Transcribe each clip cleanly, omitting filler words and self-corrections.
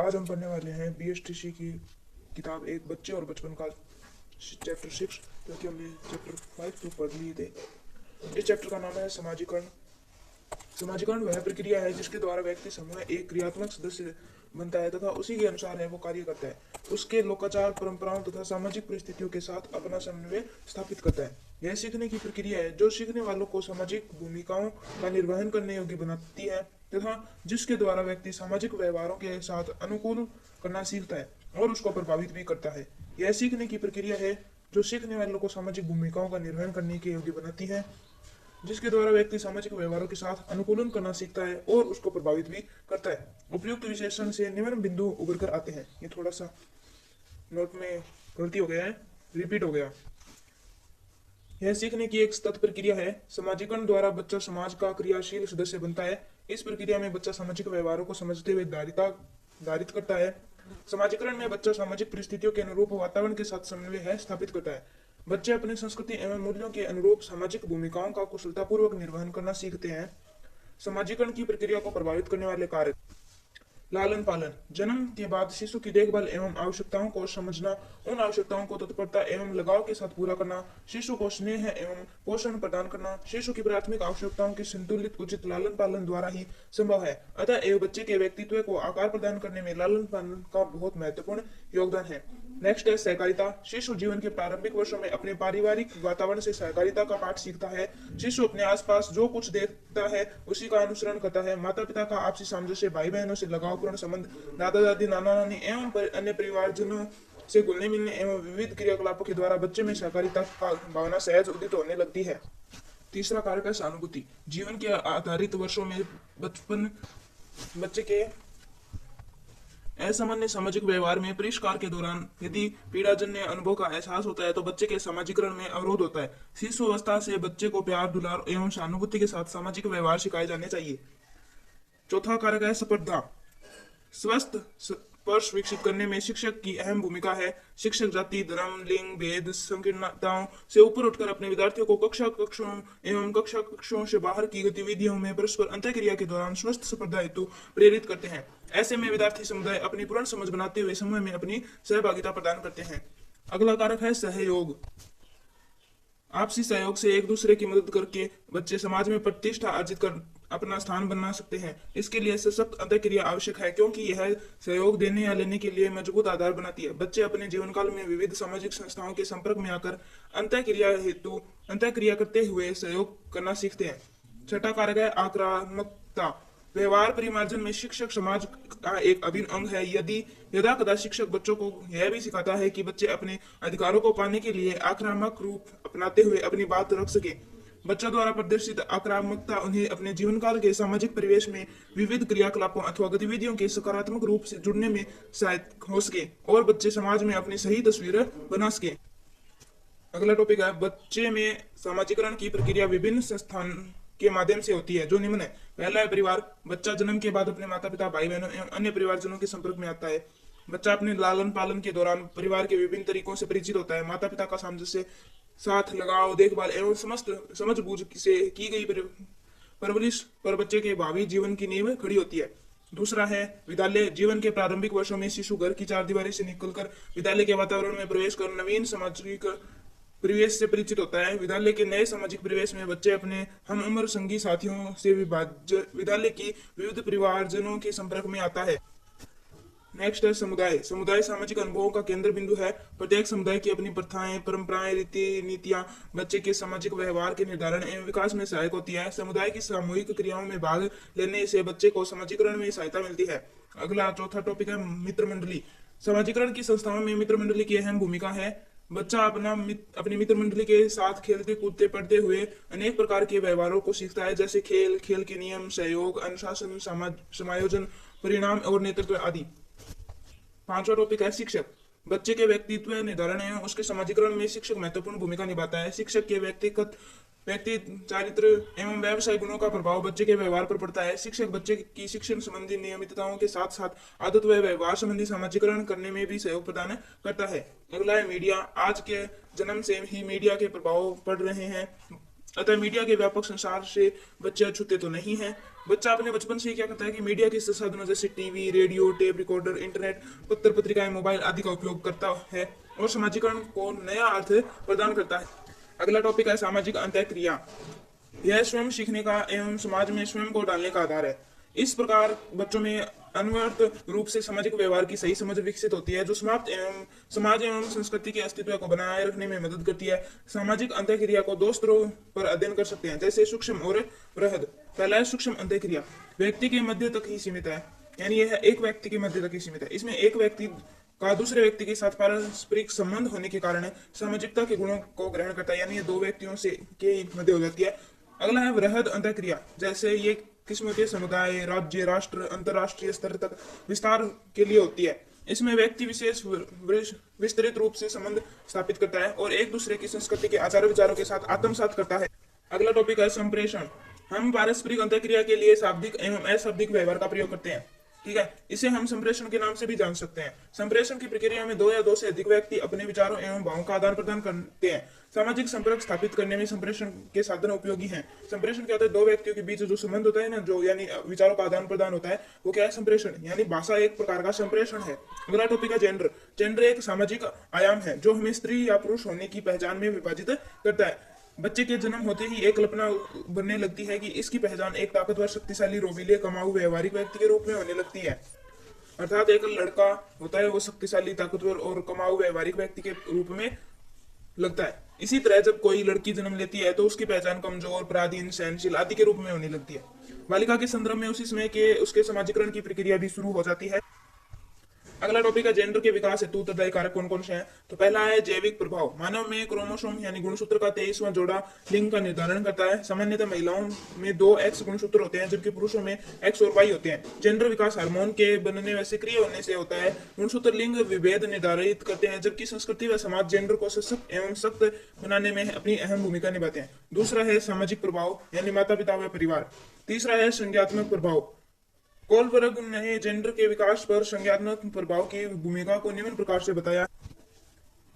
आज हम पढ़ने वाले हैं BSTC की किताब एक बच्चे और बचपन का चैप्टर 6, जो कि हमने चैप्टर 5 तो पढ़ लिए थे। इस चैप्टर का नाम है समाजीकरण। समाजीकरण वह प्रक्रिया है जिसके द्वारा व्यक्ति समूह एक क्रियात्मक सदस्य बनता है तथा उसी के अनुसार है वो कार्य करता है। उसके लोकाचार, परंपराओं तथा सामाजिक परिस्थितियों के साथ अपना समन्वय स्थापित करता है। यह सीखने की प्रक्रिया है जो सीखने वालों को सामाजिक भूमिकाओं का निर्वहन करने योग्य बनाती है तथा जिसके द्वारा व्यक्ति सामाजिक व्यवहारों के साथ अनुकूल करना सीखता है और उसको प्रभावित भी करता है। यह सीखने की प्रक्रिया है जो सीखने वालों को सामाजिक भूमिकाओं का निर्वहन करने के योग्य बनाती है, जिसके द्वारा व्यक्ति सामाजिक व्यवहारों के साथ अनुकूलन करना सीखता है और उसको प्रभावित भी करता है। उपयुक्त विशेषण से निम्न बिंदु उभर कर आते हैं। ये थोड़ा सा नोट में गलती हो गया है, रिपीट हो गया। यह सीखने की एक सतत प्रक्रिया है। समाजीकरण द्वारा बच्चा समाज का क्रियाशील सदस्य बनता है। इस प्रक्रिया में बच्चा सामाजिक व्यवहारों को समझते हुए धारित करता है। समाजीकरण में बच्चा सामाजिक परिस्थितियों के अनुरूप वातावरण के साथ समन्वय है स्थापित करता है। बच्चे अपनी संस्कृति एवं मूल्यों के अनुरूप सामाजिक भूमिकाओं का कुशलतापूर्वक निर्वहन करना सीखते हैं। समाजीकरण की प्रक्रिया को प्रभावित करने वाले कार्य: लालन पालन। जन्म के बाद शिशु की देखभाल एवं आवश्यकताओं को समझना, उन आवश्यकताओं को तत्परता एवं लगाव के साथ पूरा करना, शिशु को स्नेह एवं पोषण प्रदान करना शिशु की प्राथमिक आवश्यकताओं के संतुलित उचित लालन पालन द्वारा ही संभव है। अतः एवं बच्चे के व्यक्तित्व को आकार प्रदान करने में लालन पालन का बहुत महत्वपूर्ण योगदान है। नेक्स्ट है सहकारिता। शिशु जीवन के प्रारंभिक वर्षों में अपने पारिवारिक वातावरण से सहकारिता का पाठ सीखता है। शिशु अपने आसपास जो कुछ देखता है उसी का अनुसरण करता है। माता पिता का आपसी सामंजस्य, भाई बहनों से लगावपूर्ण संबंध, दादा दादी, नाना नानी एवं अन्य परिवारजनों से घुलने मिलने एवं विविध क्रियाकलापों के द्वारा बच्चे में सहकारिता का भावना सहज उदित होने लगती है। तीसरा कारक है सहानुभूति। जीवन के आधारित वर्षों में बच्चे के असामान्य सामाजिक व्यवहार में परिष्कार के दौरान यदि पीड़ाजन्य अनुभव का एहसास होता है तो बच्चे के समाजीकरण में अवरोध होता है। शिशु अवस्था से बच्चे को प्यार, दुलार एवं सहानुभूति के साथ सामाजिक व्यवहार सिखाए जाने चाहिए। चौथा कारक है स्पर्धा। स्वस्थ स्पर्श विकसित करने में शिक्षक की अहम भूमिका है। शिक्षक जाति, धर्म, लिंग भेद, संकीर्णताओं से ऊपर उठकर अपने विद्यार्थियों को कक्षा कक्षों से बाहर की गतिविधियों में परस्पर अंतःक्रिया के दौरान स्वस्थ स्पर्धा हेतु प्रेरित करते हैं। ऐसे में विद्यार्थी समुदाय अपनी पूर्ण समझ बनाते हुए समूह में अपनी सहभागिता प्रदान करते हैं। अगला कारक है सहयोग। आपसी सहयोग से एक दूसरे की मदद करके बच्चे समाज में प्रतिष्ठा अर्जित कर अपना स्थान बना सकते हैं। इसके लिए सशक्त अंतःक्रिया आवश्यक है क्योंकि यह सहयोग देने या लेने के लिए मजबूत आधार बनाती है। बच्चे अपने जीवन काल में विविध सामाजिक संस्थाओं के संपर्क में आकर अंतःक्रिया करते हुए सहयोग करना सीखते हैं। छठा कारक है आक्रामकता। व्यवहार परिमार्जन में शिक्षक समाज का एक अभिन्न अंग है। यदा कदा शिक्षक बच्चों को यह भी सिखाता है कि बच्चे अपने अधिकारों को पाने के लिए आक्रामक रूप अपनाते हुए अपनी बात रख सके। बच्चों द्वारा प्रदर्शित आक्रामकता उन्हें अपने जीवन काल के सामाजिक परिवेश में विविध क्रियाकलापों अथवा गतिविधियों के सकारात्मक रूप से जुड़ने में सहायक हो सके और बच्चे समाज में अपनी सही तस्वीर बना सके। अगला टॉपिक है बच्चे में समाजीकरण की प्रक्रिया विभिन्न संस्थान के माध्यम से होती है, जो निम्न है। पहला है परिवार। बच्चा जन्म के बाद अपने माता पिता, भाई बहनों एवं अन्य परिवारजनों के संपर्क में आता है। बच्चा अपने लालन पालन के दौरान परिवार के विभिन्न तरीकों से परिचित होता है। माता पिता का सामंजस्य, साथ, लगाव, देखभाल एवं समझ बूझ से की गई परवरिश पर बच्चे के भावी जीवन की नींव खड़ी होती है। दूसरा है विद्यालय। जीवन के प्रारंभिक वर्षों में शिशु घर की चारदीवारी से निकलकर विद्यालय के वातावरण में प्रवेश कर नवीन सामाजिक परिवेश से परिचित होता है। विद्यालय के नए सामाजिक परिवेश में बच्चे अपने हम उम्र संगी साथियों से विद्यालय की विविध परिवारजनों के संपर्क में आता है। नेक्स्ट है समुदाय। समुदाय सामाजिक अनुभवों का केंद्र बिंदु है। प्रत्येक समुदाय की अपनी प्रथाएं, परंपराएं, रीति नीतियां बच्चे के सामाजिक व्यवहार के निर्धारण एवं विकास में सहायक होती है। समुदाय की सामूहिक क्रियाओं में भाग लेने से बच्चे को समाजीकरण में सहायता मिलती है। अगला चौथा टॉपिक है मित्र मंडली। समाजीकरण की संस्थाओं में मित्र मंडली की अहम भूमिका है। बच्चा अपनी मित्र मंडली के साथ खेलते कूदते पढ़ते हुए अनेक प्रकार के व्यवहारों को सीखता है, जैसे खेल के नियम, सहयोग, अनुशासन, समायोजन, परिणाम और नेतृत्व आदि। पांचवा टॉपिक है शिक्षक। बच्चे के व्यक्तित्व निर्धारण एवं उसके समाजीकरण में शिक्षक महत्वपूर्ण भूमिका निभाता है। शिक्षक के व्यक्ति चारित्र एवं व्यवसाय गुणों का प्रभाव बच्चे के व्यवहार पर पड़ता है। शिक्षक बच्चे की शिक्षण संबंधी नियमितताओं के साथ साथ आदत व व्यवहार संबंधी समाजीकरण करने में भी सहयोग प्रदान करता है। अगला है मीडिया। आज के जन्म से ही मीडिया के प्रभाव पड़ रहे हैं, अतः मीडिया के व्यापक संसार से बच्चे अछूते तो नहीं है। बच्चा अपने बचपन से ही क्या करता है कि मीडिया के संसाधनों जैसे TV, radio, tape recorder, internet, पत्र पत्रिकाएं, मोबाइल आदि का उपयोग करता है और समाजीकरण को नया अर्थ प्रदान करता है। अगला टॉपिक है सामाजिक अंतःक्रिया। यह स्वयं सीखने का एवं समाज में स्वयं को डालने का आधार है। इस प्रकार बच्चों में अनवरत रूप से सामाजिक व्यवहार की सही समझ विकसित होती है, जो समाप्त एवं समाज एवं संस्कृति के अस्तित्व को बनाए रखने में मदद करती है। सामाजिक अंतःक्रिया को दो स्तरों पर अध्ययन कर सकते हैं, जैसे सूक्ष्म और वृहद। पहला है सूक्ष्म अंतःक्रिया, व्यक्ति के मध्य तक ही सीमित है, यानी यह एक व्यक्ति के मध्य तक ही सीमित है। इसमें एक व्यक्ति का दूसरे व्यक्ति के साथ पारस्परिक संबंध होने के कारण सामाजिकता के गुणों को ग्रहण करता है, यानी ये दो व्यक्तियों से के मध्य हो जाती है। अगला है वृहद अंतःक्रिया, जैसे ये किस्म के समुदाय, राज्य, राष्ट्र, अंतरराष्ट्रीय स्तर तक विस्तार के लिए होती है। इसमें व्यक्ति विशेष विस्तृत रूप से संबंध स्थापित करता है और एक दूसरे की संस्कृति के आचार विचारों के साथ आत्मसात करता है। अगला टॉपिक है संप्रेषण। हम पारस्परिक अंतःक्रिया के लिए शाब्दिक एवं अशाब्दिक व्यवहार का प्रयोग करते हैं, ठीक है। इसे हम संप्रेषण के नाम से भी जान सकते हैं। संप्रेषण की प्रक्रिया में दो या दो से अधिक व्यक्ति अपने विचारों एवं भावों का आदान प्रदान करते हैं। सामाजिक संपर्क स्थापित करने में संप्रेषण के साधन उपयोगी हैं। संप्रेषण क्या होता है? दो व्यक्तियों के बीच जो संबंध होता है ना, जो यानी विचारों का आदान प्रदान होता है, वो क्या है? संप्रेषण, यानी भाषा एक प्रकार का संप्रेषण है। अगला टॉपिक है जेंडर। जेंडर एक सामाजिक आयाम है जो हमें स्त्री या पुरुष होने की पहचान में विभाजित करता है। बच्चे के जन्म होते ही एक कल्पना बनने लगती है कि इसकी पहचान एक ताकतवर, शक्तिशाली, रोबीले, कमाऊ, व्यवहारिक व्यक्ति के रूप में होने लगती है। अर्थात एक लड़का होता है वो शक्तिशाली, ताकतवर और कमाऊ व्यवहारिक व्यक्ति के रूप में लगता है। इसी तरह जब कोई लड़की जन्म लेती है तो उसकी पहचान कमजोर, पराधीन, सहनशील आदि के रूप में होने लगती है। बालिका के संदर्भ में उसी समय के उसके समाजीकरण की प्रक्रिया भी शुरू हो जाती है। अगला टॉपिक है जेंडर के विकास हेतु उत्तरदायी कारक कौन कौन से हैं? तो पहला है जैविक प्रभाव। मानव में क्रोमोसोम यानी गुणसूत्र का 23वां जोड़ा लिंग का निर्धारण करता है। सामान्यतः महिलाओं में 2 एक्स गुणसूत्र होते हैं, जबकि पुरुषों में एक्स और वाई होते हैं। जेंडर विकास हार्मोन के बनने व सक्रिय होने से होता है। गुणसूत्र लिंग विभेद निर्धारित करते हैं, जबकि संस्कृति व समाज जेंडर को सशक्त एवं सख्त बनाने में अपनी अहम भूमिका निभाते हैं। दूसरा है सामाजिक प्रभाव, यानी माता पिता व परिवार। तीसरा है संज्ञात्मक प्रभाव। कोलबर्ग ने जेंडर के विकास पर संज्ञानात्मक प्रभाव की भूमिका को निम्न प्रकार से बताया।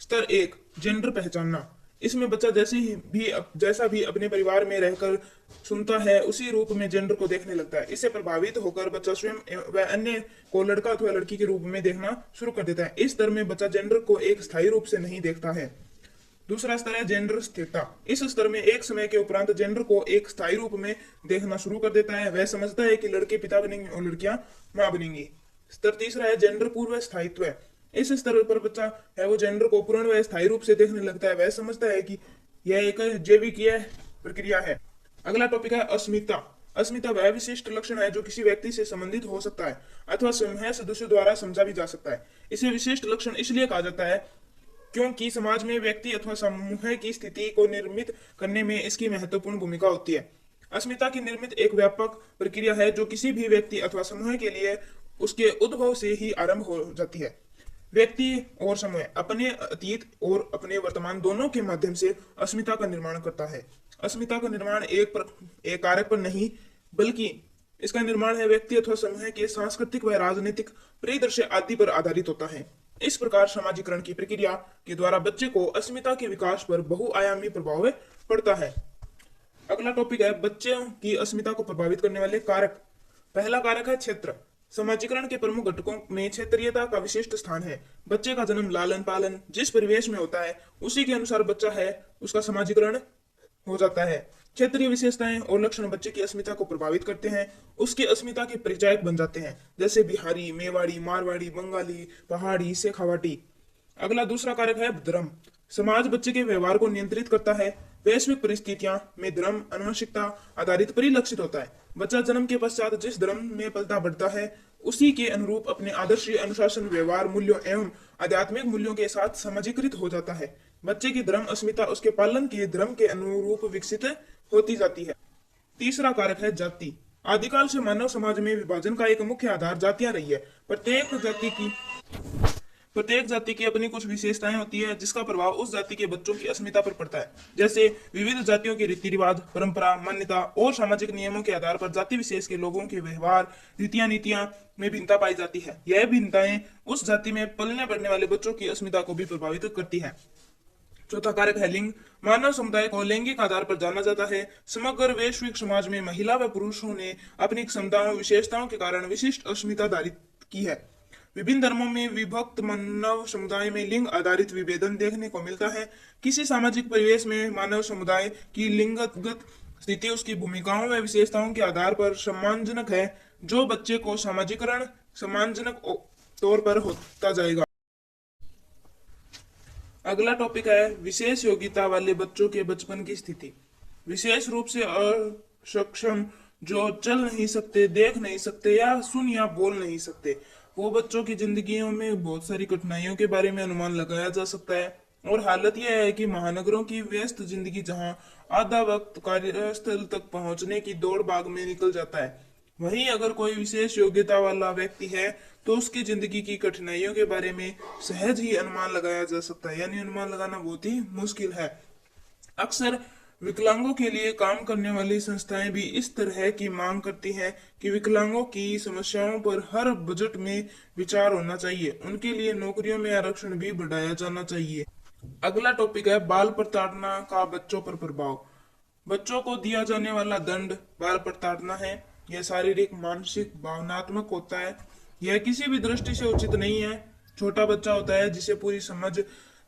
स्तर 1, जेंडर पहचानना। इसमें बच्चा जैसा भी अपने परिवार में रहकर सुनता है, उसी रूप में जेंडर को देखने लगता है। इससे प्रभावित होकर बच्चा स्वयं व अन्य को लड़का अथवा लड़की के रूप में देखना शुरू कर देता है। इस स्तर में बच्चा जेंडर को एक स्थायी रूप से नहीं देखता है। दूसरा स्तर है जेंडर स्थिरता। इस स्तर में एक समय के उपरांत जेंडर को एक स्थायी रूप में देखना शुरू कर देता है। वह समझता है कि लड़के पिता बनेंगे और लड़कियां मां बनेंगी। स्तर तीसरा है जेंडर पूर्व स्थायित्व। इस स्तर पर बच्चा है वो जेंडर को पूर्ण व स्थायी रूप से देखने लगता है। वह समझता है कि यह एक जैविक प्रक्रिया है। अगला टॉपिक है अस्मिता। अस्मिता वह विशिष्ट लक्षण है जो किसी व्यक्ति से संबंधित हो सकता है अथवा समूह सदस्यों द्वारा समझा भी जा सकता है। इसे विशिष्ट लक्षण इसलिए कहा जाता है क्योंकि समाज में व्यक्ति अथवा समूह की स्थिति को निर्मित करने में इसकी महत्वपूर्ण भूमिका होती है। अस्मिता की निर्मित एक व्यापक प्रक्रिया है जो किसी भी व्यक्ति अथवा समूह के लिए उसके उद्भव से ही आरंभ हो जाती है। व्यक्ति और समूह अपने अतीत और अपने वर्तमान दोनों के माध्यम से अस्मिता का निर्माण करता है। अस्मिता का निर्माण एक कारक पर नहीं, बल्कि इसका निर्माण है व्यक्ति अथवा समूह के सांस्कृतिक व राजनीतिक परिदृश्य आदि पर आधारित होता है। इस प्रकार समाजीकरण की प्रक्रिया के द्वारा बच्चे को अस्मिता के विकास पर बहुआयामी प्रभाव पड़ता है। अगला टॉपिक है बच्चों की अस्मिता को प्रभावित करने वाले कारक। पहला कारक है क्षेत्र। समाजीकरण के प्रमुख घटकों में क्षेत्रीयता का विशिष्ट स्थान है। बच्चे का जन्म, लालन पालन जिस परिवेश में होता है उसी के अनुसार बच्चा है उसका समाजीकरण हो जाता है। क्षेत्रीय विशेषताएं और लक्षण बच्चे की अस्मिता को प्रभावित करते हैं, उसकी अस्मिता के परिचायक बन जाते हैं, जैसे बिहारी, मेवाड़ी, मारवाड़ी, बंगाली, पहाड़ी, शेखावाटी। अगला दूसरा कारक है धर्म। समाज बच्चे के व्यवहार को नियंत्रित करता है। वैश्विक परिस्थितियां में धर्म आनुवंशिकता आधारित परिलक्षित होता है। बच्चा जन्म के पश्चात जिस धर्म में पलता बढ़ता है उसी के अनुरूप अपने आदर्श, अनुशासन, व्यवहार मूल्यों एवं आध्यात्मिक मूल्यों के साथ समाजीकृत हो जाता है। बच्चे की धर्म अस्मिता उसके पालन के धर्म के अनुरूप विकसित होती जाती है। तीसरा कारक है जाति। आदिकाल से मानव समाज में विभाजन का एक मुख्य आधार जातियां रही है। प्रत्येक जाति की अपनी कुछ विशेषताएं होती है जिसका प्रभाव उस जाति के बच्चों की अस्मिता पर पड़ता है। जैसे विविध जातियों के रीति रिवाज, परंपरा, मान्यता और सामाजिक नियमों के आधार पर जाति विशेष के लोगों के व्यवहार, रीतियां, नीतियां में भिन्नता पाई जाती है। यह भिन्नताएं उस जाति में पलने बढ़ने वाले बच्चों की अस्मिता को भी प्रभावित करती है। चौथा कारक है लिंग। मानव समुदाय को लैंगिक आधार पर जाना जाता है। समग्र वैश्विक समाज में महिला व पुरुषों ने अपनी क्षमताओं विशेषताओं के कारण विशिष्ट अस्मिता धारित की है। विभिन्न धर्मों में विभक्त मानव समुदाय में लिंग आधारित विभेदन देखने को मिलता है। किसी सामाजिक परिवेश में मानव समुदाय की लिंगगत स्थिति उसकी भूमिकाओं व विशेषताओं के आधार पर सम्मानजनक है, जो बच्चे को सामाजिकरण सम्मानजनक तौर पर होता जाएगा। अगला टॉपिक है विशेष योग्यता वाले बच्चों के बचपन की स्थिति। विशेष रूप से अक्षम, जो चल नहीं सकते, देख नहीं सकते या सुन या बोल नहीं सकते, वो बच्चों की जिंदगियों में बहुत सारी कठिनाइयों के बारे में अनुमान लगाया जा सकता है। और हालत यह है कि महानगरों की व्यस्त जिंदगी जहां आधा वक्त कार्यस्थल तक पहुंचने की दौड़ भाग में निकल जाता है, वहीं अगर कोई विशेष योग्यता वाला व्यक्ति है तो उसकी जिंदगी की कठिनाइयों के बारे में सहज ही अनुमान लगाया जा सकता है, यानी अनुमान लगाना बहुत ही मुश्किल है। अक्सर विकलांगों के लिए काम करने वाली संस्थाएं भी इस तरह की मांग करती हैं कि विकलांगों की समस्याओं पर हर बजट में विचार होना चाहिए। उनके लिए नौकरियों में आरक्षण भी बढ़ाया जाना चाहिए। अगला टॉपिक है बाल प्रताड़ना का बच्चों पर प्रभाव। बच्चों को दिया जाने वाला दंड बाल प्रताड़ना है। यह शारीरिक, मानसिक, भावनात्मक होता है। यह किसी भी दृष्टि से उचित नहीं है। छोटा बच्चा होता है जिसे पूरी समझ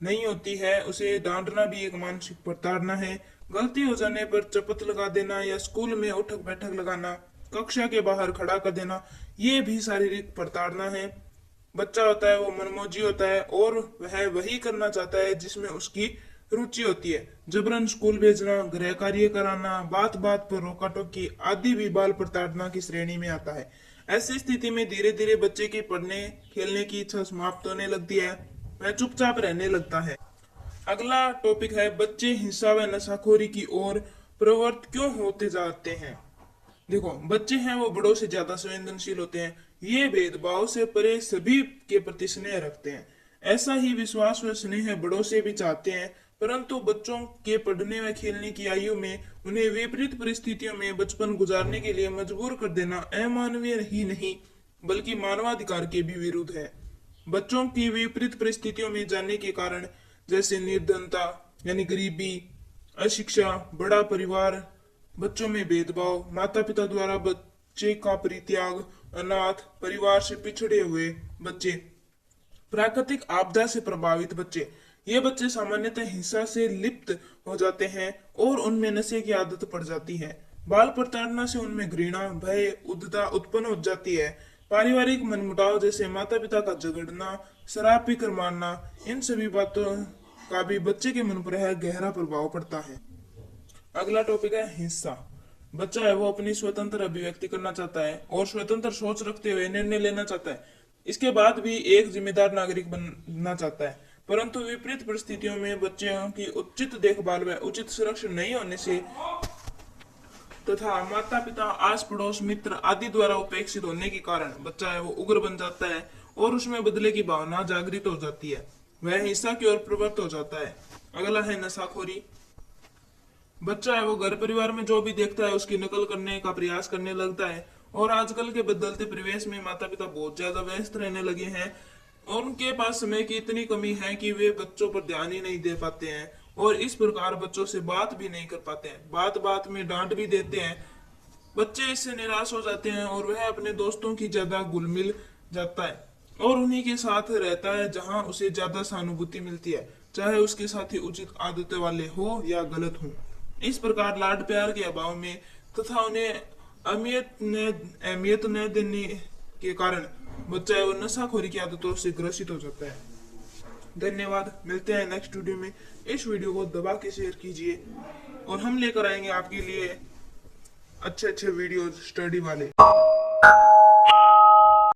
नहीं होती है, उसे डांटना भी एक मानसिक प्रताड़ना है। गलती हो जाने पर चपत लगा देना या स्कूल में उठक बैठक लगाना, कक्षा के बाहर खड़ा कर देना, ये भी शारीरिक प्रताड़ना है। बच्चा होता है वो मनमौजी होता है और वह वही करना चाहता है जिसमें उसकी रुचि होती है। जबरन स्कूल भेजना, गृह कार्य कराना, बात बात पर रोका टोकी आदि भी बाल प्रताड़ना की श्रेणी में आता है। ऐसी स्थिति में धीरे धीरे बच्चे की पढ़ने खेलने की इच्छा समाप्त होने लगती है, वह चुपचाप रहने लगता है। अगला टॉपिक है बच्चे हिंसा व नशाखोरी की ओर प्रवृत्त क्यों होते जाते हैं। देखो, बच्चे हैं वो बड़ों से ज्यादा संवेदनशील होते हैं। ये भेदभाव से परे सभी के प्रति स्नेह रखते हैं। ऐसा ही विश्वास व स्नेह बड़ों से भी चाहते हैं, परंतु बच्चों के पढ़ने व खेलने की आयु में उन्हें विपरीत परिस्थितियों में बचपन गुजारने के लिए मजबूर कर देना अमानवीय ही नहीं बल्कि मानवाधिकार के भी विरुद्ध है। बच्चों की विपरीत परिस्थितियों में जाने के कारण जैसे निर्धनता यानी गरीबी, अशिक्षा, बड़ा परिवार, बच्चों में भेदभाव, माता पिता द्वारा बच्चे का परित्याग, अनाथ, परिवार से पिछड़े हुए बच्चे, प्राकृतिक आपदा से प्रभावित बच्चे, ये बच्चे सामान्यतः हिंसा से लिप्त हो जाते हैं और उनमें नशे की आदत पड़ जाती है। बाल प्रताड़ना से उनमें घृणा, भय, उद्धता उत्पन्न हो जाती है। पारिवारिक मनमुटाव जैसे माता पिता का झगड़ना, शराब पीकर मारना, इन सभी बातों का भी बच्चे के मन पर गहरा प्रभाव पड़ता है। अगला टॉपिक है हिंसा। बच्चा है वो अपनी स्वतंत्र अभिव्यक्ति करना चाहता है और स्वतंत्र सोच रखते हुए निर्णय लेना चाहता है। इसके बाद भी एक जिम्मेदार नागरिक बनना चाहता है, परंतु विपरीत परिस्थितियों में बच्चों की उचित देखभाल व उचित सुरक्षा नहीं होने से तथा माता पिता, आस पड़ोस, मित्र आदि द्वारा उपेक्षित होने के कारण बच्चा है वो उग्र बन जाता है और उसमें बदले की भावना जागृत हो जाती है। वह हिंसा की ओर प्रवृत्त हो जाता है। अगला है नशाखोरी। बच्चा है वो घर परिवार में जो भी देखता है उसकी नकल करने का प्रयास करने लगता है और आजकल के बदलते परिवेश में माता पिता बहुत ज्यादा व्यस्त रहने लगे हैं और उनके पास समय की इतनी कमी है कि वे बच्चों पर ध्यान ही नहीं दे पाते हैं और इस प्रकार बच्चों से बात भी नहीं कर पाते हैं। बात बात में डांट भी देते हैं। बच्चे इससे निराश हो जाते हैं और वह अपने दोस्तों की ज्यादा घुल मिल जाता है और उन्हीं के साथ रहता है जहां उसे ज्यादा सहानुभूति मिलती है, चाहे उसके साथी उचित आदतें वाले हो या गलत हो। इस प्रकार लाड प्यार के अभाव में तथा उन्हें अहमियत न देने के कारण बच्चा वो नशाखोरी की आदतों से ग्रसित हो जाता है। धन्यवाद, मिलते हैं नेक्स्ट वीडियो में। इस वीडियो को दबा के शेयर कीजिए और हम लेकर आएंगे आपके लिए अच्छे वीडियो स्टडी वाले।